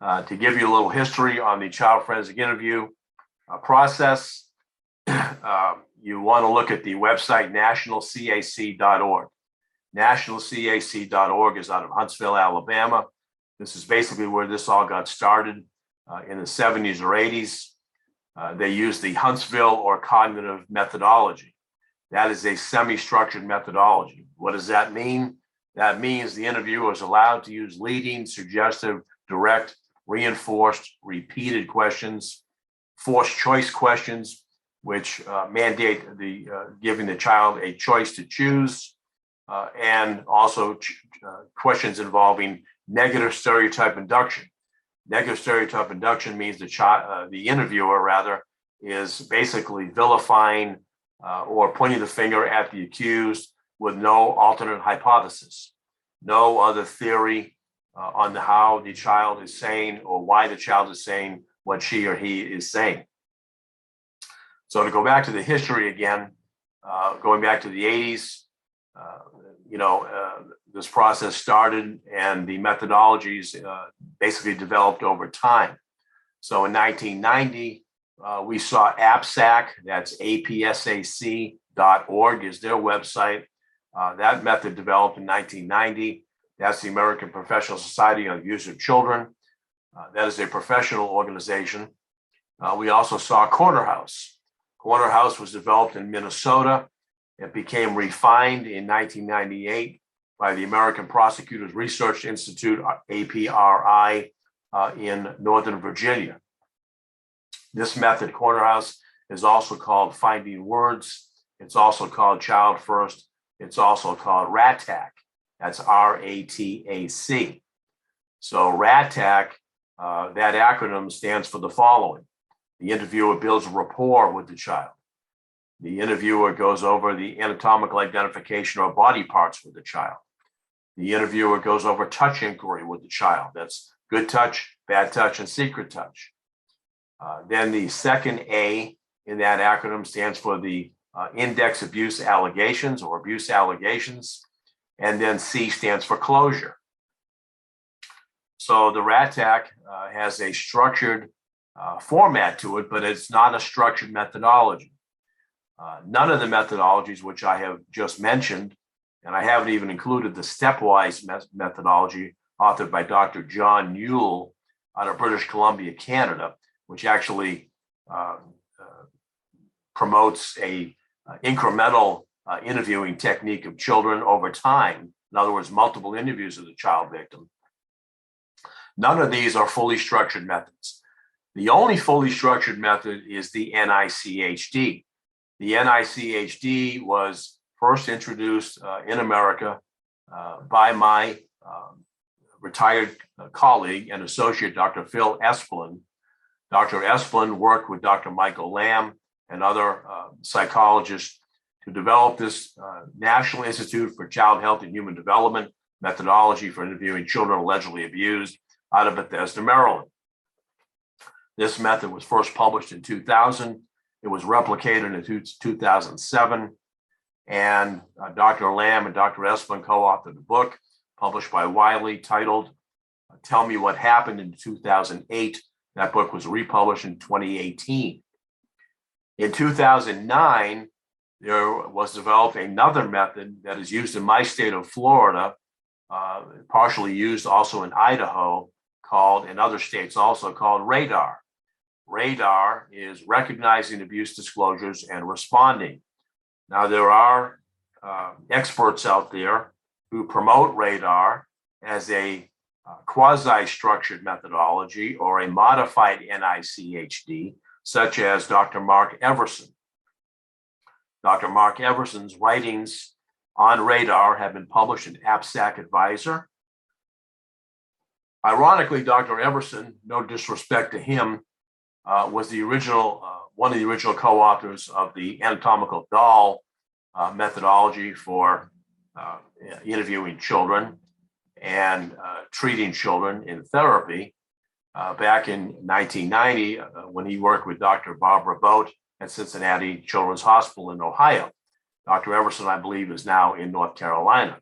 To give you a little history on the child forensic interview process, you want to look at the website nationalcac.org. Nationalcac.org is out of Huntsville, Alabama. This is basically where this all got started in the 70s or 80s. They used the Huntsville or cognitive methodology. That is a semi-structured methodology. What does that mean? That means the interviewer is allowed to use leading, suggestive, direct, reinforced, repeated questions, forced choice questions, which mandate giving the child a choice to choose, and also questions involving negative stereotype induction. Negative stereotype induction means the interviewer is basically vilifying or pointing the finger at the accused with no alternate hypothesis, no other theory on how the child is saying or why the child is saying what she or he is saying. So to go back to the history again, going back to the 80s, this process started and the methodologies basically developed over time. So in 1990, we saw APSAC, that's apsac.org is their website. That method developed in 1990. That's the American Professional Society on the Use of Children. That is a professional organization. We also saw Corner House. Corner House was developed in Minnesota. It became refined in 1998 by the American Prosecutors Research Institute, APRI, in Northern Virginia. This method, Corner House, is also called Finding Words. It's also called Child First. It's also called RATAC. That's RATAC. So RATAC, that acronym stands for the following. The interviewer builds rapport with the child. The interviewer goes over the anatomical identification of body parts with the child. The interviewer goes over touch inquiry with the child. That's good touch, bad touch, and secret touch. Then the second A in that acronym stands for the index abuse allegations or abuse allegations. And then C stands for closure. So the RATAC has a structured format to it, but it's not a structured methodology. None of the methodologies which I have just mentioned, and I haven't even included the stepwise methodology authored by Dr. John Newell out of British Columbia, Canada, which actually promotes a incremental interviewing technique of children over time. In other words, multiple interviews of the child victim. None of these are fully structured methods. The only fully structured method is the NICHD. The NICHD was first introduced in America by my retired colleague and associate, Dr. Phil Esplin. Dr. Esplin worked with Dr. Michael Lamb and other psychologists to develop this National Institute for Child Health and Human Development methodology for interviewing children allegedly abused out of Bethesda, Maryland. This method was first published in 2000. It was replicated in 2007. And Dr. Lamb and Dr. Esplin co-authored a book published by Wiley titled Tell Me What Happened in 2008. That book was republished in 2018. In 2009, there was developed another method that is used in my state of Florida, partially used also in Idaho, called, in other states also called RADAR. RADAR is recognizing abuse disclosures and responding. Now, there are experts out there who promote RADAR as a quasi-structured methodology or a modified NICHD, such as Dr. Mark Everson. Dr. Mark Everson's writings on RADAR have been published in APSAC Advisor. Ironically, Dr. Everson, no disrespect to him, was the original, one of the original co-authors of the anatomical doll methodology for interviewing children and treating children in therapy back in 1990 when he worked with Dr. Barbara Boat at Cincinnati Children's Hospital in Ohio. Dr. Everson, I believe, is now in North Carolina.